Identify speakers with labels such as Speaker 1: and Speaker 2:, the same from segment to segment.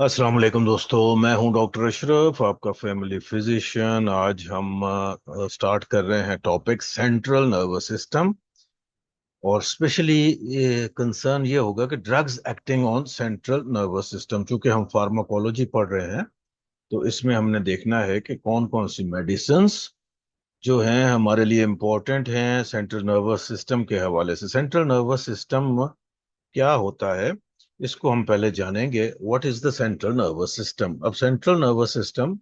Speaker 1: अस्सलाम वालेकुम दोस्तों। मैं हूं डॉक्टर अशरफ, आपका फैमिली फिजिशियन। आज हम स्टार्ट कर रहे हैं टॉपिक सेंट्रल नर्वस सिस्टम। और स्पेशली ये कंसर्न ये होगा कि drugs acting on central nervous system. चूंकि हम फार्माकोलॉजी पढ़ रहे हैं तो इसमें हमने देखना है कि कौन कौन सी मेडिसिन्स जो हैं हमारे लिए इम्पोर्टेंट हैं सेंट्रल नर्वस सिस्टम के हवाले से। सेंट्रल नर्वस सिस्टम क्या होता है इसको हम पहले जानेंगे। What is the central nervous system? अब सेंट्रल नर्वस सिस्टम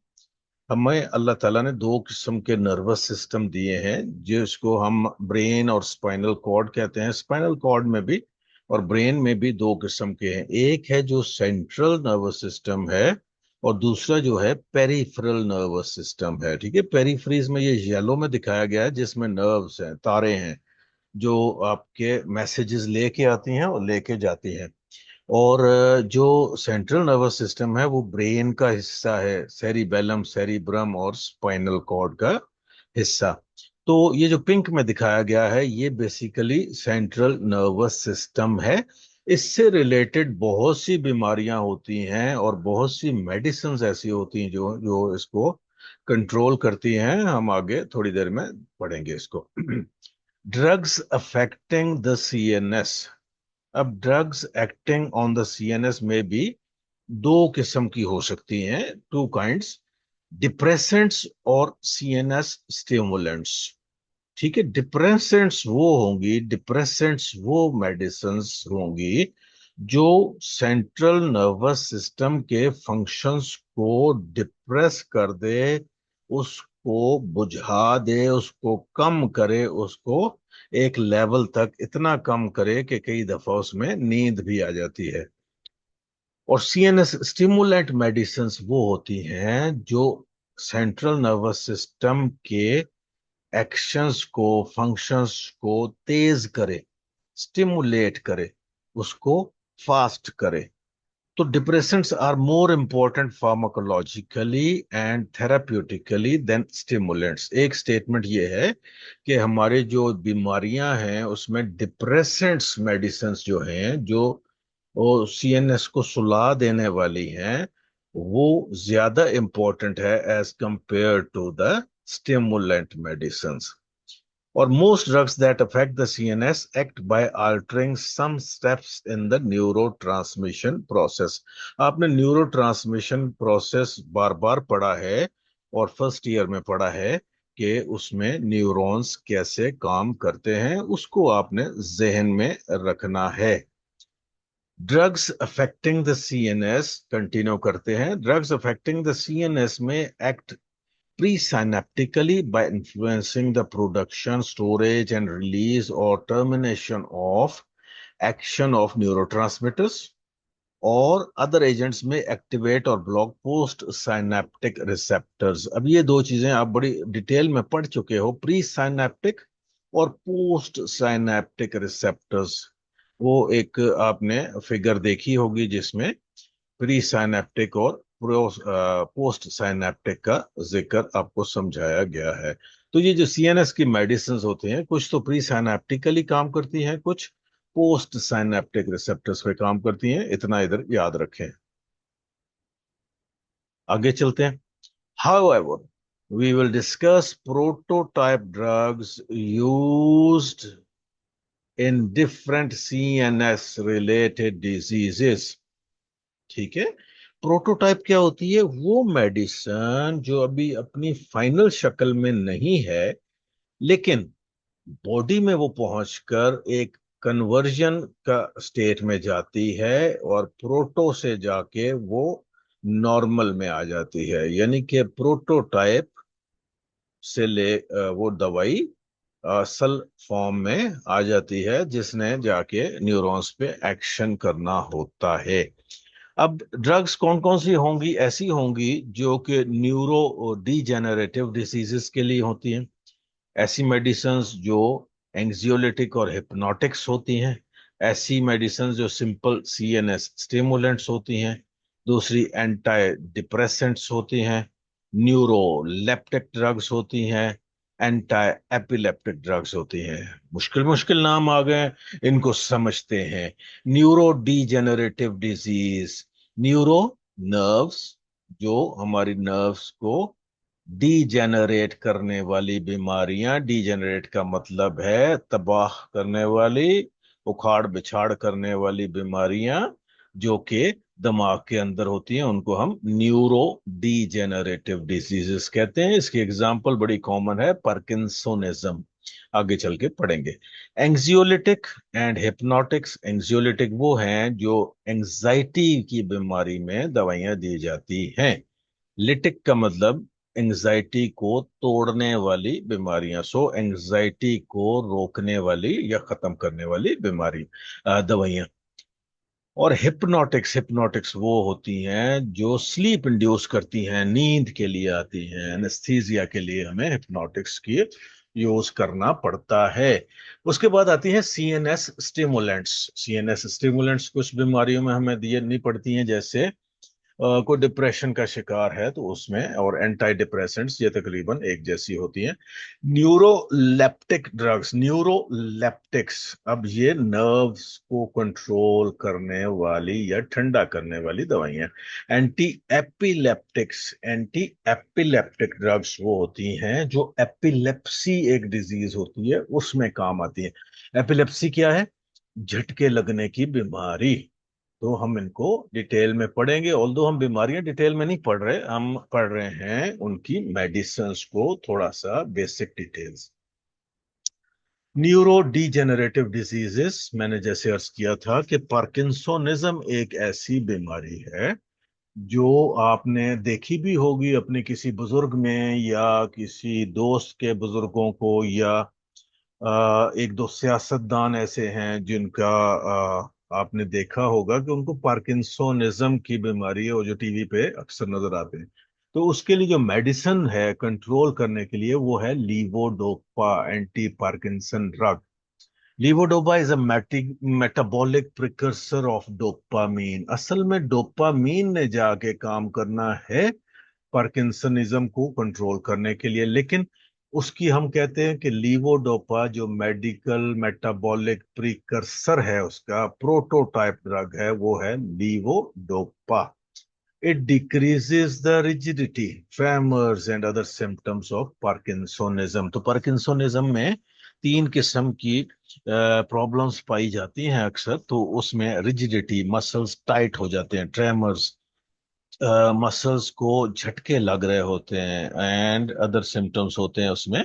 Speaker 1: हमें अल्लाह ताला ने दो किस्म के नर्वस सिस्टम दिए हैं, जिसको हम ब्रेन और स्पाइनल कॉर्ड कहते हैं। स्पाइनल कॉर्ड में भी और ब्रेन में भी दो किस्म के हैं। एक है जो सेंट्रल नर्वस सिस्टम है और दूसरा जो है पेरिफेरल नर्वस सिस्टम है। ठीक है, पेरिफ्रीज में ये येलो में दिखाया गया है, जिसमें नर्व्स हैं, तारे हैं जो आपके मैसेजेस लेके आती हैं और लेके जाती हैं। और जो सेंट्रल नर्वस सिस्टम है वो ब्रेन का हिस्सा है, सेरिबेलम, सेरिब्रम और स्पाइनल कॉर्ड का हिस्सा। तो ये जो पिंक में दिखाया गया है ये बेसिकली सेंट्रल नर्वस सिस्टम है। इससे रिलेटेड बहुत सी बीमारियां होती हैं और बहुत सी मेडिसिन्स ऐसी होती हैं जो जो इसको कंट्रोल करती हैं। हम आगे थोड़ी देर में पढ़ेंगे इसको। Drugs affecting the CNS. अब drugs acting on the CNS में भी दो किस्म की हो सकती हैं, टू काइंड्स, डिप्रेसेंट्स और सीएनएस स्टिमुलेंट्स। ठीक है, डिप्रेसेंट्स वो मेडिसिन्स होंगी जो सेंट्रल नर्वस सिस्टम के फंक्शंस को डिप्रेस कर दे, उसको बुझा दे, उसको कम करे, उसको एक लेवल तक इतना कम करे कि कई दफा उसमें नींद भी आ जाती है। और सीएनएस स्टिमुलेंट मेडिसिन्स वो होती हैं जो सेंट्रल नर्वस सिस्टम के एक्शंस को, फंक्शंस को तेज करे, स्टिमुलेट करे, उसको फास्ट करे। तो depressants are more important pharmacologically and therapeutically than stimulants. एक स्टेटमेंट ये है कि हमारे जो बीमारियां हैं उसमें डिप्रेसेंट्स मेडिसिन्स जो हैं, जो वो सीएनएस को सुला देने वाली हैं, वो ज्यादा इंपॉर्टेंट है as compare to the stimulant medicines. Or most drugs that affect the CNS act by altering some steps in the neurotransmission process. आपने न्यूरोट्रांसमिशन प्रोसेस बार बार पढ़ा है और फर्स्ट ईयर में पढ़ा है कि उसमें न्यूरॉन्स कैसे काम करते हैं, उसको आपने जहन में रखना है। Drugs affecting the CNS continue करते हैं। ड्रग्स अफेक्टिंग द सीएनएस में act presynaptically by influencing the production, storage, and release or termination of action of neurotransmitters और अदर एजेंट्स में एक्टिवेट और ब्लॉक पोस्ट साइनेप्टिक रिसेप्टर्स। अब ये दो चीजें आप बड़ी डिटेल में पढ़ चुके हो, प्री साइनेप्टिक और पोस्ट साइनेप्टिक रिसेप्टर्स। वो एक आपने फिगर देखी होगी जिसमें प्री साइनेप्टिक और पोस्ट साइनेप्टिक का जिक्र आपको समझाया गया है। तो ये जो सीएनएस की मेडिसिन होती हैं, कुछ तो प्री साइनेप्टिकली काम करती हैं, कुछ पोस्ट साइनेप्टिक रिसेप्टर्स पे काम करती हैं। इतना इधर याद रखें। आगे चलते हैं। However, we will discuss prototype drugs used in different CNS related diseases। ठीक है, प्रोटोटाइप क्या होती है? वो मेडिसन जो अभी अपनी फाइनल शक्ल में नहीं है, लेकिन बॉडी में वो पहुंचकर एक कन्वर्जन का स्टेट में जाती है और प्रोटो से जाके वो नॉर्मल में आ जाती है। यानी कि प्रोटोटाइप से वो दवाई असल फॉर्म में आ जाती है, जिसने जाके न्यूरॉन्स पे एक्शन करना होता है। अब ड्रग्स कौन कौन सी होंगी? ऐसी होंगी जो कि न्यूरो डीजेनरेटिव डिसीजेस के लिए होती हैं। ऐसी मेडिसिन्स जो एंग्जियोलिटिक और हिप्नोटिक्स होती हैं। ऐसी मेडिसिन्स जो सिंपल सीएनएस स्टिमुलेंट्स होती हैं। दूसरी एंटी डिप्रेसेंट्स होती हैं। न्यूरोलेप्टिक ड्रग्स होती हैं। एंटी एपिलेप्टिक ड्रग्स होती हैं। मुश्किल मुश्किल नाम आ गए, इनको समझते हैं। Neuro degenerative disease, neuro nerves, जो हमारी नर्व्स को डीजेनरेट करने वाली बीमारियां, डीजेनरेट का मतलब है तबाह करने वाली, उखाड़ बिछाड़ करने वाली बीमारियां जो कि दिमाग के अंदर होती हैं, उनको हम न्यूरो डीजेनरेटिव डिजीजेस कहते हैं। इसकी एग्जांपल बड़ी कॉमन है, पार्किंसोनिज्म, आगे चल के पढ़ेंगे। एंग्जियोलिटिक एंड हिप्नोटिक्स, एंग्जियोलिटिक वो हैं जो एंजाइटी की बीमारी में दवाइयां दी जाती हैं। लिटिक का मतलब एंजाइटी को तोड़ने वाली बीमारियां, सो एंजाइटी को रोकने वाली या खत्म करने वाली बीमारी, दवाइयां। और हिप्नोटिक्स, हिप्नोटिक्स वो होती हैं जो स्लीप इंड्यूस करती हैं, नींद के लिए आती हैं। एनेस्थीसिया के लिए हमें हिप्नोटिक्स की यूज करना पड़ता है। उसके बाद आती हैं सीएनएस स्टिमुलेंट्स। सीएनएस स्टिमुलेंट्स कुछ बीमारियों में हमें दिए नहीं पड़ती हैं, जैसे कोई डिप्रेशन का शिकार है तो उसमें, और एंटी डिप्रेसेंट्स ये तकरीबन एक जैसी होती हैं। न्यूरोलेप्टिक ड्रग्स, न्यूरोलेप्टिक्स, अब ये नर्व्स को कंट्रोल करने वाली या ठंडा करने वाली दवाइयां। Anti epileptics, anti epileptic drugs वो होती हैं जो एपिलेप्सी एक डिजीज होती है उसमें काम आती है। एपिलेप्सी क्या है? झटके लगने की बीमारी। तो हम इनको डिटेल में पढ़ेंगे, ऑल्दो हम बीमारियां डिटेल में नहीं पढ़ रहे, हम पढ़ रहे हैं उनकी मेडिसिन्स को, थोड़ा सा basic details. Neuro degenerative diseases, मैंने जैसे अर्ज किया था कि पार्किंसोनिज्म एक ऐसी बीमारी है जो आपने देखी भी होगी अपने किसी बुजुर्ग में, या किसी दोस्त के बुजुर्गों को, या एक दो सियासतदान ऐसे हैं जिनका आपने देखा होगा कि उनको पार्किंसोनिज्म की बीमारी है, वो जो टीवी पे अक्सर नजर आते हैं। तो उसके लिए जो मेडिसिन है कंट्रोल करने के लिए, वो है levodopa, anti Parkinson drug. Levodopa is a metabolic precursor of dopamine. असल में डोपामीन ने जाके काम करना है पार्किंसनिज्म को कंट्रोल करने के लिए, लेकिन उसकी हम कहते हैं कि लीवोडोपा जो मेडिकल मेटाबॉलिक प्रिकर्सर है, उसका प्रोटोटाइप ड्रग है, वो है levodopa. It decreases the rigidity, tremors and other symptoms of parkinsonism. तो पार्किंसोनिज्म में तीन किस्म की प्रॉब्लम्स पाई जाती हैं अक्सर। तो उसमें रिजिडिटी, मसल्स टाइट हो जाते हैं, ट्रेमर्स, मसल्स को झटके लग रहे होते हैं, एंड अदर सिम्टम्स होते हैं उसमें।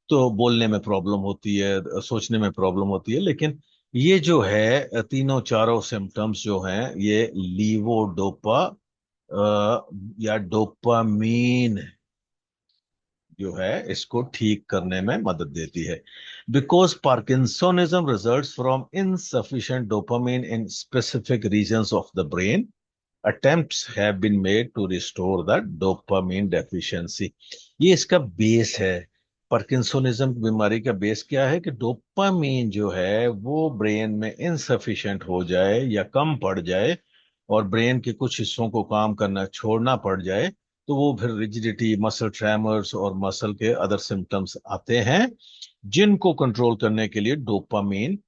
Speaker 1: तो बोलने में प्रॉब्लम होती है, सोचने में प्रॉब्लम होती है। लेकिन ये जो है तीनों चारों सिम्टम्स जो हैं, ये लीवोडोपा या डोपामीन जो है इसको ठीक करने में मदद देती है। Because parkinsonism results from insufficient dopamine in specific regions of the brain, attempts have been made to restore the dopamine deficiency। ये इसका बेस है। पार्किंसोनिज्म की बीमारी का बेस क्या है कि डोपामीन जो है वो ब्रेन में इनसफिशिएंट हो जाए या कम पड़ जाए, और ब्रेन के कुछ हिस्सों को काम करना छोड़ना पड़ जाए, तो वो फिर रिजिडिटी, मसल ट्रेमर्स और मसल के अदर सिम्टम्स आते हैं, जिनको कंट्रोल करने के लिए डोपामीन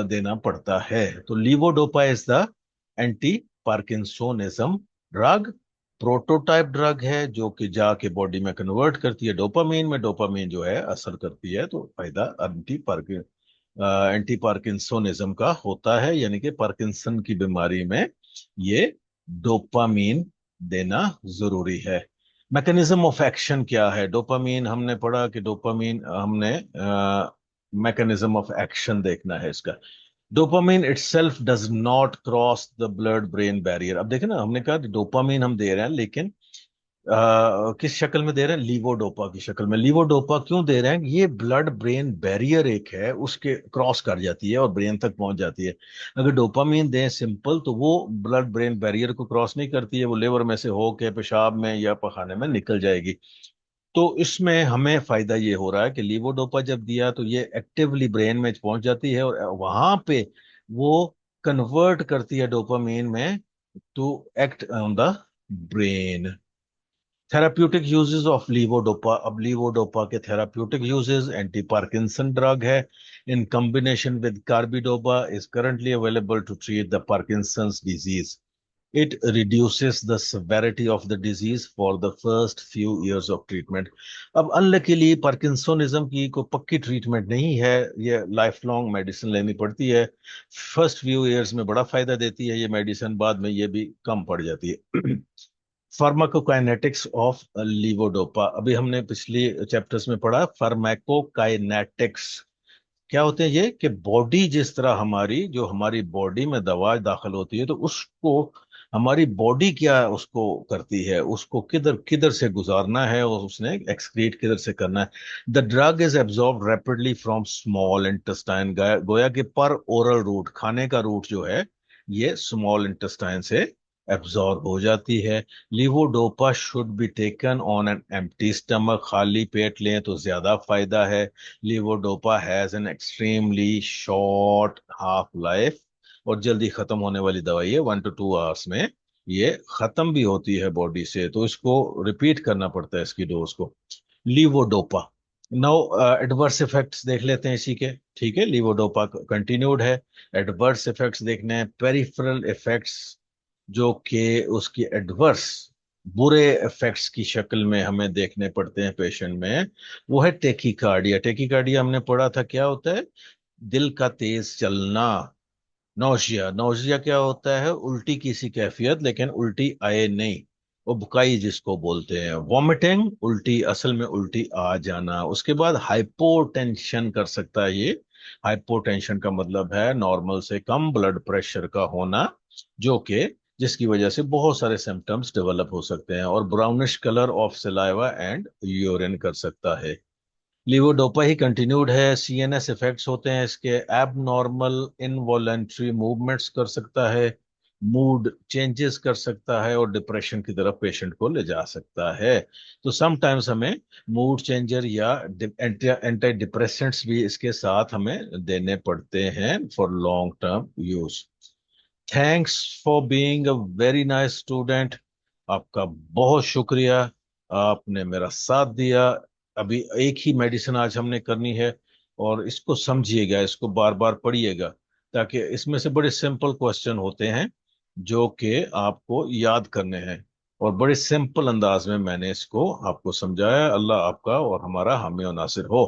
Speaker 1: देना पड़ता है। तो levodopa is the anti parkinsonism drug. Prototype drug है जो कि जाके बॉडी में कन्वर्ट करती है डोपामीन में, डोपामीन जो है असर करती है, तो फायदा एंटी पार्किंसोनिज्म का होता है, यानी कि पार्किंसन की बीमारी में ये डोपामीन देना जरूरी है। मैकेनिज्म ऑफ एक्शन क्या है? डोपामीन हमने पढ़ा कि डोपामीन हमने मैकेनिज्म ऑफ एक्शन देखना है इसका। Dopamine itself does not cross the blood brain barrier. अब देखें ना, हमने कहा डोपामीन हम दे रहे हैं, लेकिन किस शक्ल में दे रहे हैं? लीवोडोपा की शक्ल में। लीवोडोपा क्यों दे रहे हैं? ये ब्लड ब्रेन बैरियर एक है, उसके क्रॉस कर जाती है और ब्रेन तक पहुंच जाती है। अगर डोपामीन दें सिंपल, तो वो ब्लड ब्रेन बैरियर को क्रॉस नहीं करती है, वो लिवर में से होके पेशाब में या पखाने में निकल जाएगी। तो इसमें हमें फायदा ये हो रहा है कि लीवोडोपा जब दिया तो ये एक्टिवली ब्रेन में पहुंच जाती है, और वहां पे वो कन्वर्ट करती है डोपामीन में to act on the brain. Therapeutic uses of levodopa. अब लीवोडोपा के therapeutic uses, anti Parkinson drug है in combination with carbidopa, is currently available to treat the Parkinson's disease. It reduces the severity of the disease for the first few years of treatment. अब unluckily parkinsonism की कोई पक्की treatment नहीं है, ये life long medicine लेनी पड़ती है। फर्स्ट फ्यू इयर्स में बड़ा फायदा देती है ये मेडिसिन, बाद में ये भी कम पड़ जाती है। फार्माकोकाइनेटिक्स ऑफ लीवोडोपा, अभी हमने पिछली चैप्टर्स में पढ़ा फार्माकोकाइनेटिक्स। क्या होते हैं ये कि बॉडी जिस तरह हमारी, जो हमारी बॉडी में दवा दाखिल होती है तो उसको हमारी बॉडी क्या उसको करती है, उसको किधर किधर से गुजारना है और उसने एक्सक्रीट किधर से करना है। The drug is absorb rapidly from small intestine, गोया कि पर ओरल रूट, खाने का रूट जो है ये स्मॉल इंटेस्टाइन से एब्जॉर्ब हो जाती है। Levodopa should be taken on an empty stomach, खाली पेट लें तो ज्यादा फायदा है। Levodopa has an extremely short half life, और जल्दी खत्म होने वाली दवाई है, 1 to 2 आवर्स में ये खत्म भी होती है बॉडी से, तो इसको रिपीट करना पड़ता है इसकी डोज को। लीवोडोपा, नाउ एडवर्स इफेक्ट्स देख लेते हैं इसी के। ठीक है, लीवोडोपा कंटिन्यूड है। एडवर्स इफेक्ट्स देखने हैं, पेरिफेरल इफेक्ट्स जो कि उसकी एडवर्स बुरे इफेक्ट्स की शक्ल में हमें देखने पड़ते हैं पेशेंट में, वो है टेकिकार्डिया। टेकिकार्डिया हमने पढ़ा था क्या होता है, दिल का तेज चलना। नौशिया, नौशिया क्या होता है, उल्टी की सी कैफियत, लेकिन उल्टी आए नहीं, वो बुकाई जिसको बोलते हैं। वॉमिटिंग, उल्टी, असल में उल्टी आ जाना। उसके बाद हाइपोटेंशन कर सकता है ये। हाइपोटेंशन का मतलब है नॉर्मल से कम ब्लड प्रेशर का होना, जो कि जिसकी वजह से बहुत सारे सिम्टम्स डेवलप हो सकते हैं। और brownish colour of saliva and urine कर सकता है। लीवोडोपा ही कंटिन्यूड है। सीएनएस इफेक्ट्स होते हैं इसके, एब नॉर्मल इनवॉलेंट्री मूवमेंट्स कर सकता है, मूड चेंजेस कर सकता है, और डिप्रेशन की तरफ पेशेंट को ले जा सकता है। तो समटाइम्स हमें मूड चेंजर या एंटी डिप्रेसेंट्स भी इसके साथ हमें देने पड़ते हैं for long term use. Thanks for being a very nice student, आपका बहुत शुक्रिया, आपने मेरा साथ दिया। अभी एक ही मेडिसिन आज हमने करनी है, और इसको समझिएगा, इसको बार बार पढ़िएगा, ताकि इसमें से बड़े सिंपल क्वेश्चन होते हैं जो कि आपको याद करने हैं, और बड़े सिंपल अंदाज में मैंने इसको आपको समझाया। अल्लाह आपका और हमारा हामी और नासिर हो।